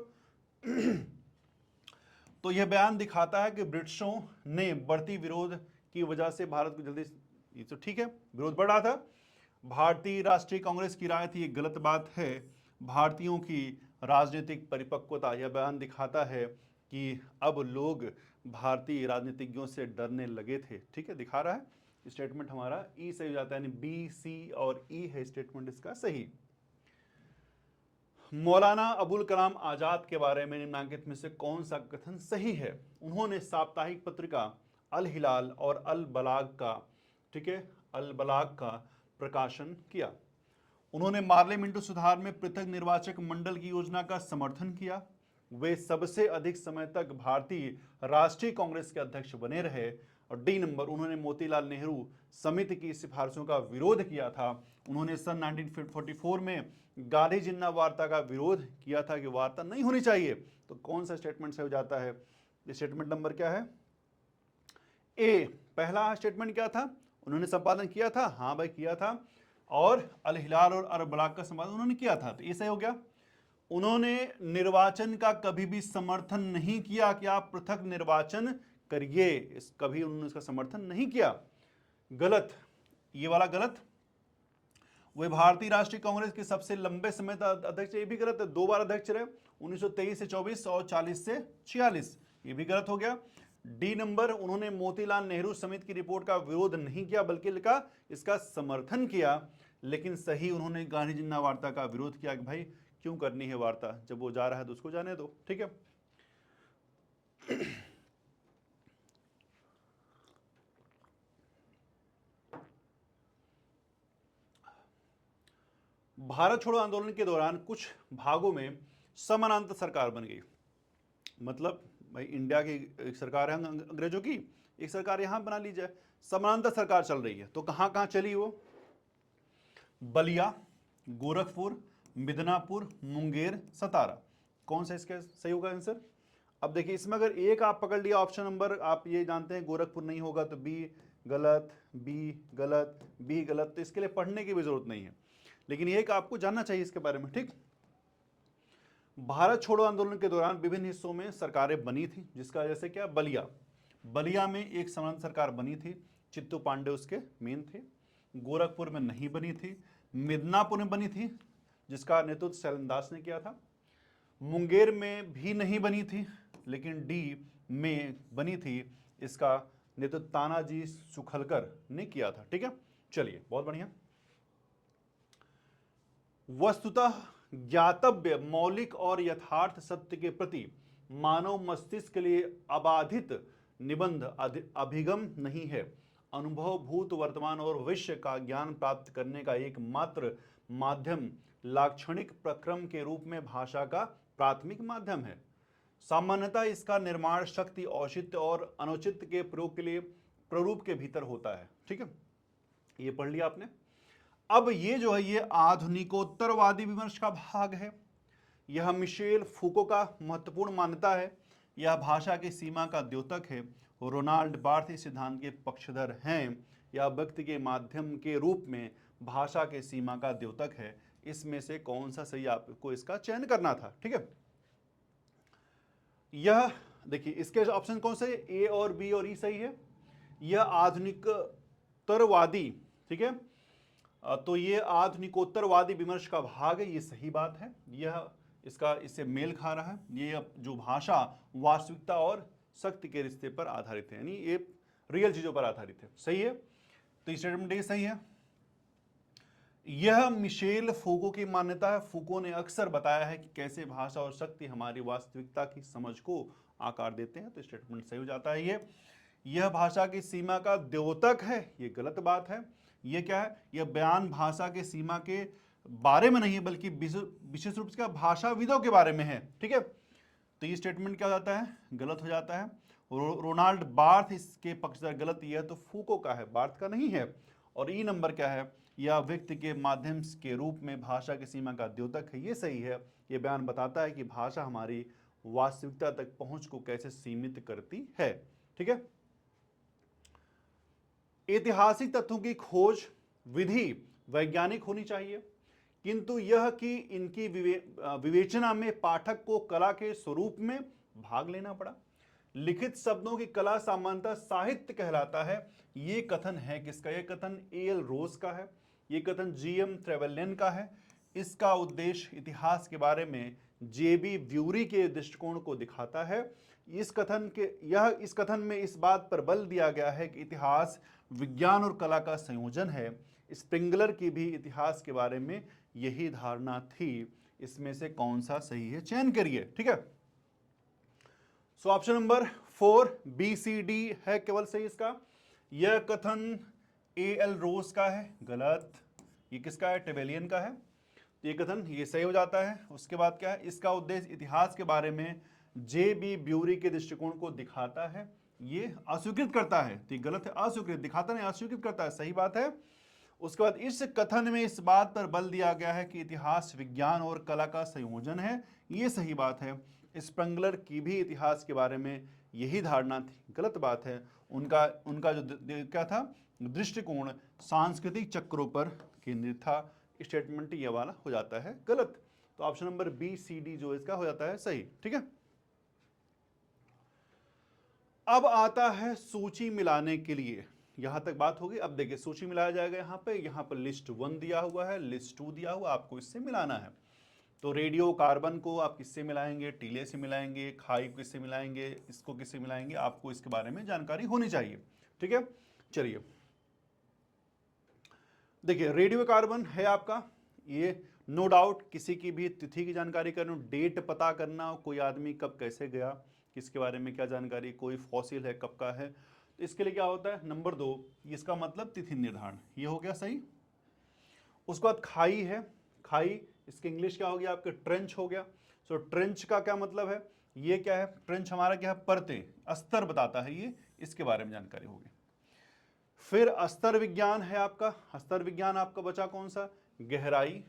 [SPEAKER 1] तो यह बयान दिखाता है कि ब्रिटिशों ने बढ़ती विरोध की वजह से भारत को जल्दी, ये तो ठीक है, विरोध बढ़ रहा था। भारतीय राष्ट्रीय कांग्रेस की राय थी, ये गलत बात है। भारतीयों की राजनीतिक परिपक्वता, यह बयान दिखाता है कि अब लोग भारतीय राजनीतिज्ञों से डरने लगे थे। ठीक है, दिखा रहा है स्टेटमेंट हमारा ई सही हो जाता है, यानी बी, सी और ई है स्टेटमेंट इसका सही। मौलाना अबुल कलाम आजाद के बारे में निम्नलिखित में से कौन सा कथन सही है? उन्होंने साप्ताहिक पत्रिका अल हिलाल और अल बलाग का, ठीक है, अल बलाग का प्रकाशन किया। उन्होंने मार्ले मिंटो सुधार में पृथक निर्वाचक मंडल की योजना का समर्थन किया। वे सबसे अधिक समय तक भारतीय राष्ट्रीय कांग्रेस के अध्यक्ष बने रहे। और डी नंबर, उन्होंने मोतीलाल नेहरू समिति की सिफारिशों का विरोध किया था। उन्होंने सन 1944 में गांधी जिन्ना वार्ता का विरोध किया था कि वार्ता नहीं होनी चाहिए। तो कौन सा स्टेटमेंट से हो जाता है? स्टेटमेंट नंबर क्या है? ए। पहला स्टेटमेंट क्या था? उन्होंने संपादन किया था, हाँ भाई किया था, और अल हिलाल और अल बलाग का संपादन उन्होंने किया था, तो ये सही हो गया। उन्होंने निर्वाचन का कभी भी समर्थन नहीं किया कि आप पृथक निर्वाचन करिए, कभी उन्होंने इसका समर्थन नहीं किया। गलत, ये वाला गलत। वे भारतीय राष्ट्रीय कांग्रेस के सबसे लंबे समय तक अध्यक्ष, ये भी गलत है, 2 बार अध्यक्ष रहे, 1923 से 24 और 40 से 46, ये भी गलत हो गया। डी नंबर, उन्होंने मोतीलाल नेहरू समिति की रिपोर्ट का विरोध नहीं किया बल्कि लिखा इसका समर्थन किया, लेकिन सही उन्होंने गांधी जिन्ना वार्ता का विरोध किया कि भाई क्यों करनी है वार्ता, जब वो जा रहा है तो उसको जाने दो, ठीक है। भारत छोड़ो आंदोलन के दौरान कुछ भागों में समानांतर सरकार बन गई, मतलब भाई इंडिया की एक सरकार है अंग्रेजों की, एक सरकार यहां बना ली जाए, समानांतर सरकार चल रही है, तो कहां कहां चली वो? बलिया, गोरखपुर, मिदनापुर, मुंगेर, सतारा। कौन सा इसका सही होगा आंसर? अब देखिए इसमें अगर एक आप पकड़ लिया ऑप्शन नंबर, आप ये जानते हैं गोरखपुर नहीं होगा, तो बी गलत, बी गलत, बी गलत, तो इसके लिए पढ़ने की भी जरूरत नहीं है, लेकिन एक आपको जानना चाहिए इसके बारे में, ठीक। भारत छोड़ो आंदोलन के दौरान विभिन्न हिस्सों में सरकारें बनी थी, जिसका जैसे क्या, बलिया में एक समान सरकार बनी थी, चित्तू पांडे उसके मेन थे। गोरखपुर में नहीं बनी थी, मिदनापुर में बनी थी जिसका नेतृत्व शैलेंद्रदास ने किया था, मुंगेर में भी नहीं बनी थी, लेकिन डी में बनी थी, इसका नेतृत्व तानाजी सुखलकर ने किया था, ठीक है। चलिए बहुत बढ़िया। वस्तुतः ज्ञातव्य मौलिक और यथार्थ सत्य के प्रति मानव मस्तिष्क के लिए अबाधित निबंध अभिगम नहीं है, अनुभव भूत वर्तमान और भविष्य का ज्ञान प्राप्त करने का एकमात्र माध्यम लाक्षणिक प्रक्रम के रूप में भाषा का प्राथमिक माध्यम है। सामान्यतः इसका निर्माण शक्ति औचित्य और अनुचित्य के प्रयोग के लिए प्ररूप के भीतर होता है, ठीक है, ये पढ़ लिया आपने। अब ये जो है ये आधुनिकोत्तरवादी विमर्श का भाग है, यह मिशेल फूको का महत्वपूर्ण मान्यता है, यह भाषा की सीमा का द्योतक है, रोनाल्ड बार्थ सिद्धांत के पक्षधर हैं, यह व्यक्ति के माध्यम के रूप में भाषा के सीमा का द्योतक है। इसमें से कौन सा सही आपको इसका चयन करना था, ठीक है। यह देखिए इसके ऑप्शन कौन से, ए और बी और ई सही है। यह आधुनिकोत्तरवादी, ठीक है, तो ये आधुनिकोत्तरवादी विमर्श का भाग है, ये सही बात है, यह इसका इससे मेल खा रहा है। ये जो भाषा वास्तविकता और सत्य के रिश्ते पर आधारित है, यानी ये रियल चीजों पर आधारित है, सही है, तो स्टेटमेंट ये सही है। यह मिशेल फूको की मान्यता है। फूको ने अक्सर बताया है कि कैसे भाषा और शक्ति हमारी वास्तविकता की समझ को आकार देते हैं, तो स्टेटमेंट सही हो जाता है। यह भाषा की सीमा का द्योतक है, ये गलत बात है। ये क्या है, यह बयान भाषा के सीमा के बारे में नहीं है बल्कि विशेष रूप से भाषाविदों के बारे में है, ठीक है, तो ये स्टेटमेंट क्या हो जाता है, गलत हो जाता है। रोनाल्ड बार्थ इसके पक्षधर, गलत यह तो फूको का है, बार्थ का नहीं है। और ई नंबर क्या है, यह व्यक्ति के माध्यम के रूप में भाषा की सीमा का द्योतक है, ये सही है। यह बयान बताता है कि भाषा हमारी वास्तविकता तक पहुंच को कैसे सीमित करती है, ठीक है। ऐतिहासिक तथ्यों की खोज विधि वैज्ञानिक होनी चाहिए, किंतु यह कि इनकी विवेचना में पाठक को कला के स्वरूप में भाग लेना पड़ा। लिखित शब्दों की कला सामान्यतः साहित्य कहलाता है, ये कथन है किसका, यह कथन ए.एल. रोज का है, ये कथन जी.एम. ट्रेवेलियन का है। इसका उद्देश्य इतिहास के बारे में जे.बी. ब्यूरी के दृष्टिकोण को दिखाता है। इस कथन में इस बात पर बल दिया गया है कि इतिहास विज्ञान और कला का संयोजन है। स्प्रिंगलर की भी इतिहास के बारे में यही धारणा थी। इसमें से कौन सा सही है, चयन करिए, ठीक है। So option number 4 B C D है केवल सही इसका। यह कथन ए.एल. रोज का है, गलत। ये किसका है, ट्रेवेलियन का है, तो ये कथन ये सही हो जाता है। उसके बाद क्या है, इसका उद्देश्य इतिहास के बारे में जे.बी. ब्यूरी के दृष्टिकोण को दिखाता है, ये अस्वीकृत करता है, तो ये गलत है, अस्वीकृत, दिखाता नहीं, अस्वीकृत करता है, सही बात है। उसके बाद इस कथन में इस बात पर बल दिया गया है कि इतिहास विज्ञान और कला का संयोजन है, ये सही बात है। स्प्रिंगलर की भी इतिहास के बारे में यही धारणा थी, गलत बात है। उनका उनका जो क्या था दृष्टिकोण सांस्कृतिक चक्रों पर केंद्रित था। स्टेटमेंट ये वाला हो जाता है गलत। तो option number B C D जो इसका हो जाता है सही। ठीक है, अब आता है सूची मिलाने के लिए। यहां तक बात होगी। अब देखिए सूची मिलाया जाएगा। यहाँ पर लिस्ट 1 दिया हुआ है, लिस्ट 2 दिया हुआ, आपको इससे मिलाना है। तो रेडियो कार्बन को आप किससे मिलाएंगे, टीले से मिलाएंगे, खाई को किससे मिलाएंगे, इसको किससे मिलाएंगे, आपको इसके बारे में जानकारी होनी चाहिए। ठीक है, चलिए देखिए रेडियो कार्बन है आपका, ये नो डाउट किसी की भी तिथि की जानकारी करना, डेट पता करना, कोई आदमी कब कैसे गया, किसके बारे में क्या जानकारी, कोई फॉसिल है कब का है, तो इसके लिए क्या होता है नंबर 2 इसका मतलब तिथि निर्धारण, ये हो गया सही। उसके बाद खाई है, खाई इसकी इंग्लिश क्या हो गया आपके ट्रेंच हो गया। सो ट्रेंच का क्या मतलब है, ये क्या है ट्रेंच हमारा क्या है परतें, अस्तर बताता है ये, इसके बारे में जानकारी होगी। फिर अस्तर विज्ञान है आपका, अस्तर विज्ञान आपका बचा कौन सा, गहराई।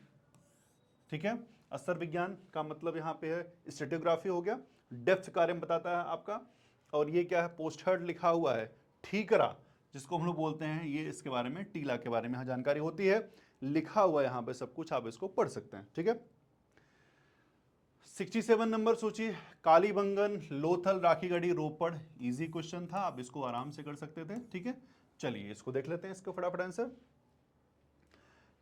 [SPEAKER 1] ठीक है, अस्तर विज्ञान का मतलब यहां पे है स्ट्रेटियोग्राफी हो गया, डेप्थ कार्य बताता है आपका। और ये क्या है पोस्टहर्ड लिखा हुआ है, ठीकरा जिसको हम लोग बोलते हैं, ये इसके बारे में टीला के बारे में यहां जानकारी होती है, लिखा हुआ है यहां पे सब कुछ, आप इसको पढ़ सकते हैं। ठीक है, 67 नंबर सूची कालीबंगन, लोथल, राखीगढ़ी, रोपड़, इजी क्वेश्चन था, आप इसको आराम से कर सकते थे। ठीक है, चलिए इसको देख लेते हैं, इसको फटाफट आंसर।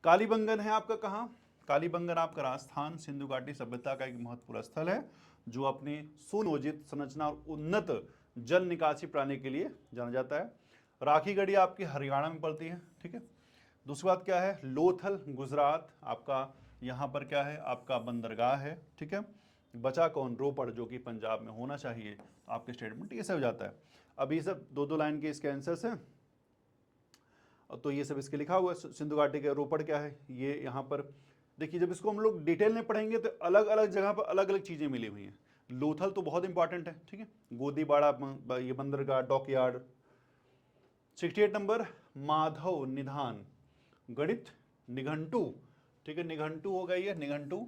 [SPEAKER 1] कालीबंगन है आपका कहां, कालीबंगन आपका राजस्थान सिंधु घाटी सभ्यता का एक महत्वपूर्ण स्थल है जो अपनी सुनियोजित संरचना और उन्नत जल निकासी प्रणाली के लिए जाना जाता है। राखीगढ़ी आपकी हरियाणा में पड़ती है। ठीक है, दूसरी बात क्या है लोथल गुजरात आपका, यहाँ पर क्या है आपका बंदरगाह है। ठीक है, बचा कौन रोपड़ जो कि पंजाब में होना चाहिए, तो आपके स्टेटमेंट ये सब हो जाता है। अब ये सब 2-2 लाइन के इसके आंसर्स हैं, तो ये सब इसके लिखा हुआ है। सिंधु घाटी के रोपड़ क्या है, ये यहाँ पर देखिए, जब इसको हम लोग डिटेल में पढ़ेंगे तो अलग अलग जगह पर अलग अलग चीज़ें मिली हुई हैं। लोथल तो बहुत इंपॉर्टेंट है। ठीक है, गोदीबाड़ा ये बंदरगाह डॉकयार्ड। 68 नंबर माधव निधान गणित निघंटू। ठीक है, निघंटू हो गई है, निघंटू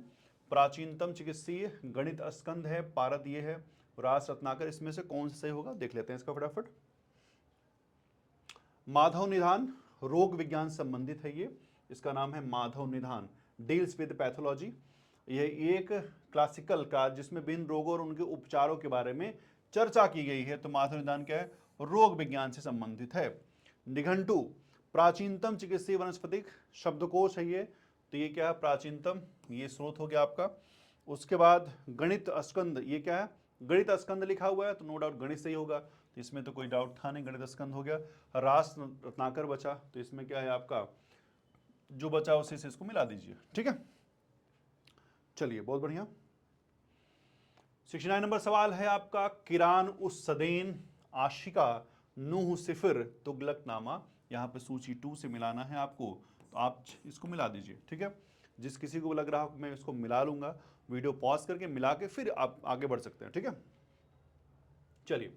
[SPEAKER 1] प्राचीनतम चिकित्सीय गणित स्कंद है, पारद ये है, रास रत्नाकर, इसमें से कौन सा सही होगा देख लेते हैं इसका फटाफट। माधव निधान रोग विज्ञान संबंधित है ये, इसका नाम है माधव निधान, डील्स विद पैथोलॉजी। यह एक क्लासिकल का जिसमें विभिन्न रोगों और उनके उपचारों के बारे में चर्चा की गई है। तो माधव निधान क्या है, रोग विज्ञान से संबंधित है। निघंटू प्राचीनतम चिकित्सीय वनस्पतिक शब्दकोश है ये, तो ये क्या है प्राचीनतम, ये स्रोत हो गया आपका। उसके बाद गणित स्कंद, ये क्या है गणित स्कंद लिखा हुआ है, तो नो डाउट गणित सही होगा, तो इसमें तो कोई डाउट था नहीं, गणित स्कंद हो गया। रास रत्नाकर बचा, तो इसमें क्या है आपका जो बचा उसी से इसको मिला दीजिए। ठीक है, चलिए बहुत बढ़िया। 69 नंबर सवाल है आपका किरान उस सदेन आशिका नूह सिफिर तुगलकनामा, यहाँ पे सूची 2 से मिलाना है आपको, तो आप इसको मिला दीजिए। ठीक है, जिस किसी को लग रहा हो मैं इसको मिला लूंगा, वीडियो पॉज करके मिला के फिर आप आगे बढ़ सकते हैं। ठीक है, चलिए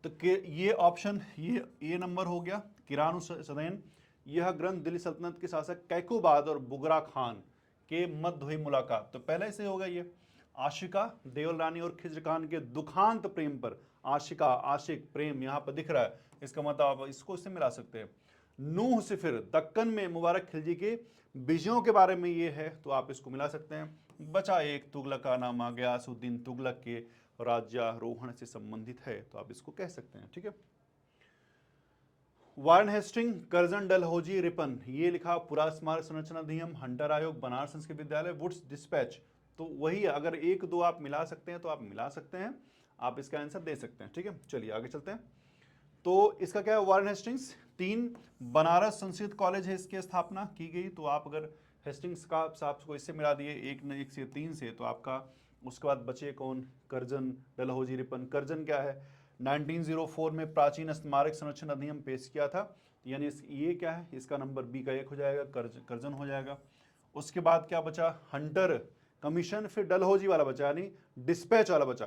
[SPEAKER 1] तो ये ऑप्शन ये नंबर हो गया किरान उस सदेन। यह ग्रंथ दिल्ली सल्तनत के शासक कैकोबाद और बुगरा खान के मध्य हुई मुलाकात, तो पहले से होगा ये आशिका देवल रानी और खिज्र खान के दुखांत प्रेम पर, आशिका आशिक प्रेम यहाँ पर दिख रहा है, इसका मतलब आप इसको इससे मिला सकते हैं। नूह से फिर दक्कन में मुबारक खिलजी के विजयों के बारे में ये है, तो आप इसको मिला सकते हैं। बचा एक तुगलक का नाम आ गया, गयासुद्दीन तुगलक के राज्यारोहण से संबंधित है, तो आप इसको कह सकते हैं। ठीक है, वारन हेस्टिंग कर्जन डलहौजी रिपन, ये लिखा पुरा स्मारक संरचना अधिनियम, हंटर आयोग, बनारस संस्कृत विद्यालय, वुड्स डिस्पैच, तो वही है, अगर 1-2 आप मिला सकते हैं तो आप मिला सकते हैं, आप इसका आंसर दे सकते हैं। ठीक है, चलिए आगे चलते हैं। तो इसका क्या है Warren Hastings. 3 Banaras Sanskrit college है, इसकी स्थापना की गई, तो आप अगर हेस्टिंग्स का आप को इससे मिला दिए 1 से 3 से, तो आपका उसके बाद बचे कौन कर्जन डलहौजी रिपन। कर्जन क्या है 1904 में प्राचीन स्मारक संरक्षण अधिनियम पेश किया था, यानी ये क्या है इसका नंबर बी का 1 हो जाएगा, कर्जन हो जाएगा। उसके बाद क्या बचा हंटर कमीशन, फिर डलहौजी वाला बचा यानी डिस्पैच वाला बचा,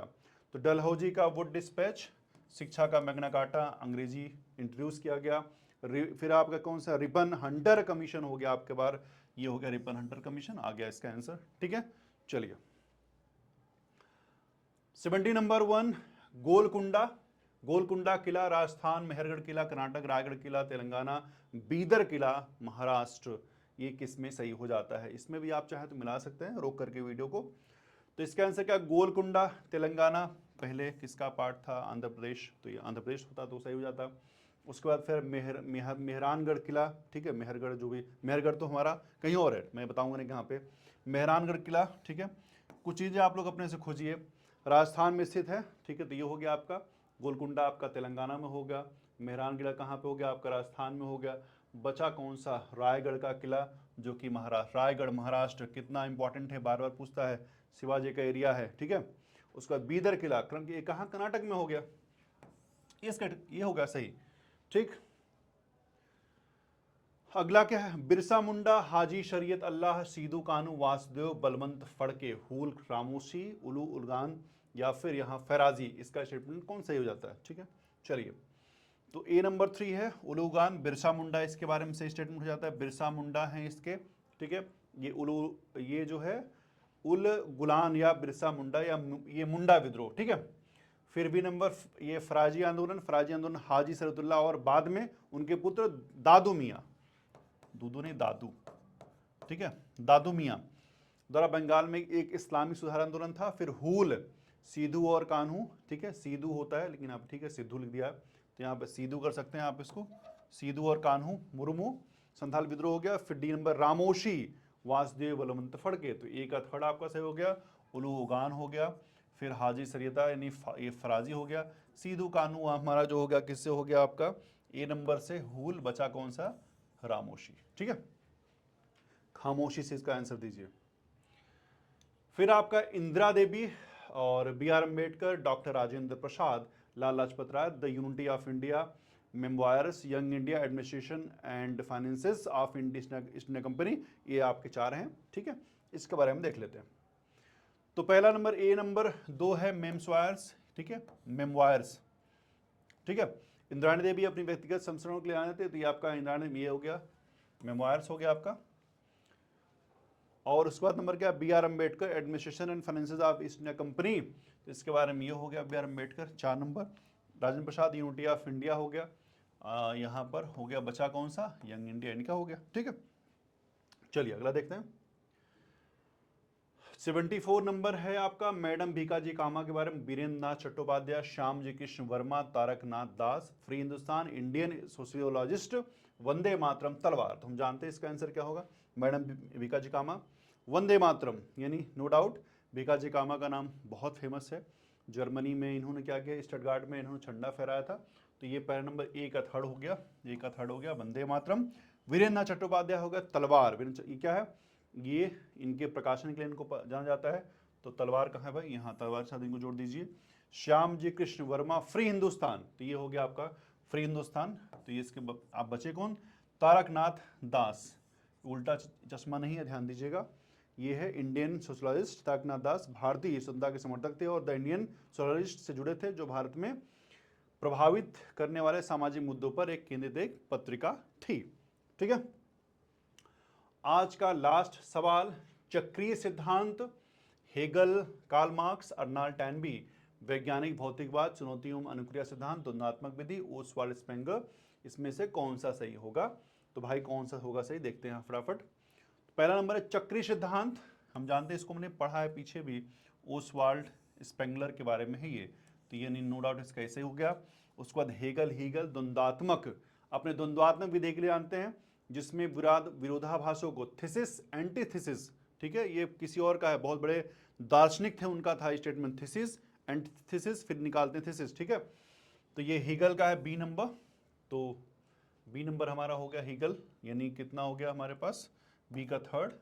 [SPEAKER 1] तो डलहौजी का वुड डिस्पैच, शिक्षा का मैग्ना कार्टा अंग्रेजी इंट्रोड्यूस किया गया। फिर आपका कौन सा रिपन हंटर कमीशन हो गया आपके बार, ये हो गया रिपन हंटर कमीशन, आ गया इसका आंसर। ठीक है, चलिए 70 नंबर 1 गोलकुंडा, गोलकुंडा किला राजस्थान, मेहरगढ़ किला कर्नाटक, रायगढ़ किला तेलंगाना, बीदर किला महाराष्ट्र, ये किस में सही हो जाता है? इसमें भी आप चाहे तो मिला सकते हैं रोक करके वीडियो को। तो इसका आंसर क्या, गोलकुंडा तेलंगाना, पहले किसका पार्ट था, आंध्र प्रदेश, तो ये आंध्र प्रदेश होता तो सही हो जाता। उसके बाद फिर मेहरानगढ़ किला, ठीक है, मेहरगढ़ जो भी, मेहरगढ़ तो हमारा कहीं और है, मैं बताऊंगा नहीं कहाँ पे, मेहरानगढ़ किला, ठीक है। कुछ चीज़ें आप लोग अपने से खोजिए, राजस्थान में स्थित है, ठीक है, तो ये हो गया आपका, गोलकुंडा आपका तेलंगाना में हो गया, मेहरान किला कहाँ पे हो गया आपका, राजस्थान में हो गया। बचा कौन सा, रायगढ़ का किला, जो कि महाराष्ट्र, रायगढ़ महाराष्ट्र, कितना इंपॉर्टेंट है, बार बार पूछता है, शिवाजी का एरिया है, ठीक है। उसके बाद बीदर किला, ये कहाँ, कर्नाटक में हो गया, इसका ये हो गया सही, ठीक। अगला क्या है, बिरसा मुंडा, हाजी शरीयत अल्लाह, सीधू कानू, वासुदेव, बलवंत फड़के, हुल, रामोशी, उलू उलगान, या फिर यहाँ फैराजी, इसका स्टेटमेंट कौन सही हो जाता है, ठीक है। चलिए, तो ए नंबर 3 है उलूगान, बिरसा मुंडा इसके बारे में सही स्टेटमेंट हो जाता है, बिरसा मुंडा है इसके, ठीक है। ये ये जो है उल गुलान या बिरसा मुंडा या ये मुंडा विद्रोह, ठीक है। फिर भी नंबर ये फराजी आंदोलन हाजी सरतुल्ला और बाद में उनके पुत्र दादू मियाँ, दूदू नहीं दादू, ठीक है, दादू मियाँ द्वारा बंगाल में एक इस्लामी सुधार आंदोलन था। फिर हुल, सीधू और कान्हू, ठीक है, सीधू होता है लेकिन आप ठीक है सिद्धू लिख दिया है, तो यहाँ पे सीधू कर सकते हैं आप इसको, सीधू और कान्हू मुर्मू, संथाल विद्रोह हो गया। फिर डी नंबर रामोशी, वासुदेव बलवंत फड़के, तो एक का थर्ड आपका सही हो गया, उलू उगान हो गया। फिर हाजी सरियता यानी ये फराजी हो गया। सीधू कान्हू हमारा जो हो गया किससे हो गया आपका, ए नंबर से हुल, बचा कौन सा, रामोशी, ठीक है। खामोशी से इसका आंसर दीजिए। फिर आपका इंदिरा देवी और B R Ambedkar, doctor Rajendra Prasad, Lal Lajpat Rai, the unity of India, memoirs, young India, administration and finances of India East India company, ये आपके 4 हैं, ठीक है। इसके बारे में देख लेते हैं। तो पहला नंबर ए नंबर 2 है मेमोयर्स, ठीक है, मेमोयर्स, ठीक है। इंदिरानी देवी अपनी व्यक्तिगत संस्करणों के लिए आने थे, तो ये आपका इंदिरानी, ये हो गया मेमोयर्स हो गया आपका। और उसके बाद नंबर क्या, B R Ambedkar, administration and finances of East India company, तो इसके बारे में ये हो गया B R Ambedkar, 4 number. Rajendra Prasad, unity of India हो गया, यहाँ पर हो गया, बचा कौन सा, यंग इंडिया इनका हो गया, ठीक है। चलिए अगला देखते हैं। 74 नंबर है आपका मैडम भीकाजी कामा के बारे में, बीरेंद्र नाथ चट्टोपाध्याय, श्याम जी कृष्ण वर्मा, तारक नाथ दास, free Hindustan, Indian sociologist, Vande Mataram, तलवार। तो हम जानते हैं इसका आंसर क्या होगा, मैडम भीकाजी कामा, वंदे मातरम, यानी नो डाउट भीकाजी कामा का नाम बहुत फेमस है। जर्मनी में इन्होंने क्या किया, स्टटगार्ट में इन्होंने झंडा फहराया था, तो ये पहला नंबर ए का थर्ड हो गया, ए का थर्ड हो गया वंदे मातरम। वीरेंद्र नाथ चट्टोपाध्याय हो गया तलवार, ये क्या है, ये इनके प्रकाशन के लिए इनको जाना जाता है, तो तलवार कहाँ है भाई, यहाँ तलवार के साथ इनको जोड़ दीजिए। श्याम जी कृष्ण वर्मा, फ्री हिंदुस्तान, तो ये हो गया आपका फ्री हिंदुस्तान, तो ये इसके आप बचे कौन, तारकनाथ दास, उल्टा चश्मा नहीं है, ध्यान दीजिएगा, ये है इंडियन सोशलिस्ट। तारकनाथ दास भारतीय स्वतंत्रता के समर्थक थे और द इंडियन सोशलिस्ट से जुड़े थे, जो भारत में प्रभावित करने वाले सामाजिक मुद्दों पर एक केंद्रित एक पत्रिका थी, ठीक है। आज का लास्ट सवाल, चक्रीय सिद्धांत, हेगल, कार्ल मार्क्स, अर्नाल्ड टैनबी, वैज्ञानिक भौतिकवाद, चुनौती एवं अनुक्रिया सिद्धांत, द्वंद्वात्मक विधि, ओसवाल्ड स्पेंगर, इसमें से कौन सा सही होगा? तो भाई कौन सा होगा सही, देखते हैं फटाफट। पहला नंबर है चक्रीय सिद्धांत, हम जानते हैं इसको मैंने पढ़ा है पीछे भी, ओसवाल्ड स्पेंगलर के बारे में है ये, तो ये नो डाउट इसका ऐसे हो गया। उसके बाद हेगल, द्वंद्वात्मक, अपने द्वंद्वात्मक विधि के लिए जानते हैं, जिसमें विरोधाभासों को, थीसिस एंटीथीसिस, ठीक है, ये किसी और का है, बहुत बड़े दार्शनिक थे, उनका था स्टेटमेंट, थीसिस एंटीथीसिस, फिर निकालते हैं थीसिस, ठीक है। तो ये हेगल का है बी नंबर, तो बी नंबर हमारा हो गया हेगल, यानी कितना हो गया हमारे पास, बी का थर्ड।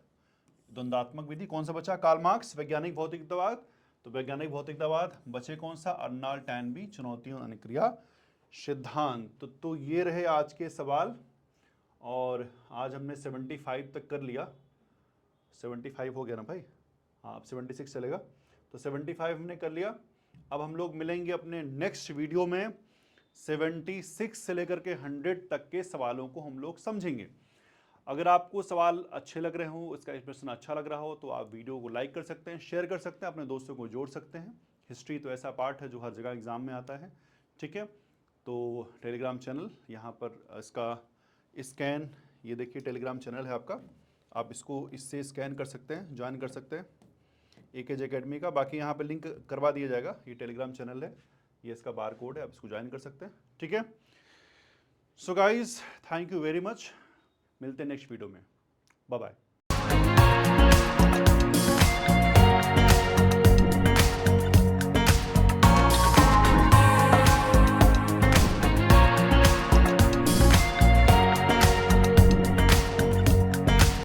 [SPEAKER 1] द्वंद्वात्मक विधि कौन सा बचा, कार्ल मार्क्स, वैज्ञानिक भौतिकवाद, तो वैज्ञानिक भौतिकवाद बचे कौन सा, अर्नाल्ड टैनबी, चुनौती और अनुक्रिया सिद्धांत। तो ये रहे आज के सवाल, और आज हमने 75 तक कर लिया, 75 हो गया ना भाई, हाँ अब 76 चलेगा, तो 75 हमने कर लिया। अब हम लोग मिलेंगे अपने नेक्स्ट वीडियो में, 76 से लेकर के 100 तक के सवालों को हम लोग समझेंगे। अगर आपको सवाल अच्छे लग रहे हो, इसका एक्सप्रेशन अच्छा लग रहा हो, तो आप वीडियो को लाइक कर सकते हैं, शेयर कर सकते हैं, अपने दोस्तों को जोड़ सकते हैं। हिस्ट्री तो ऐसा पार्ट है जो हर जगह एग्जाम में आता है, ठीक है। तो टेलीग्राम चैनल यहाँ पर इसका स्कैन, ये देखिए टेलीग्राम चैनल है आपका, आप इसको इससे स्कैन कर सकते हैं, ज्वाइन कर सकते हैं AKG एकेडमी का। बाकी यहाँ पे लिंक करवा दिया जाएगा, ये टेलीग्राम चैनल है, ये इसका बार कोड है, आप इसको ज्वाइन कर सकते हैं, ठीक है। So guys thank you very much, मिलते हैं नेक्स्ट वीडियो में, बाय बाय।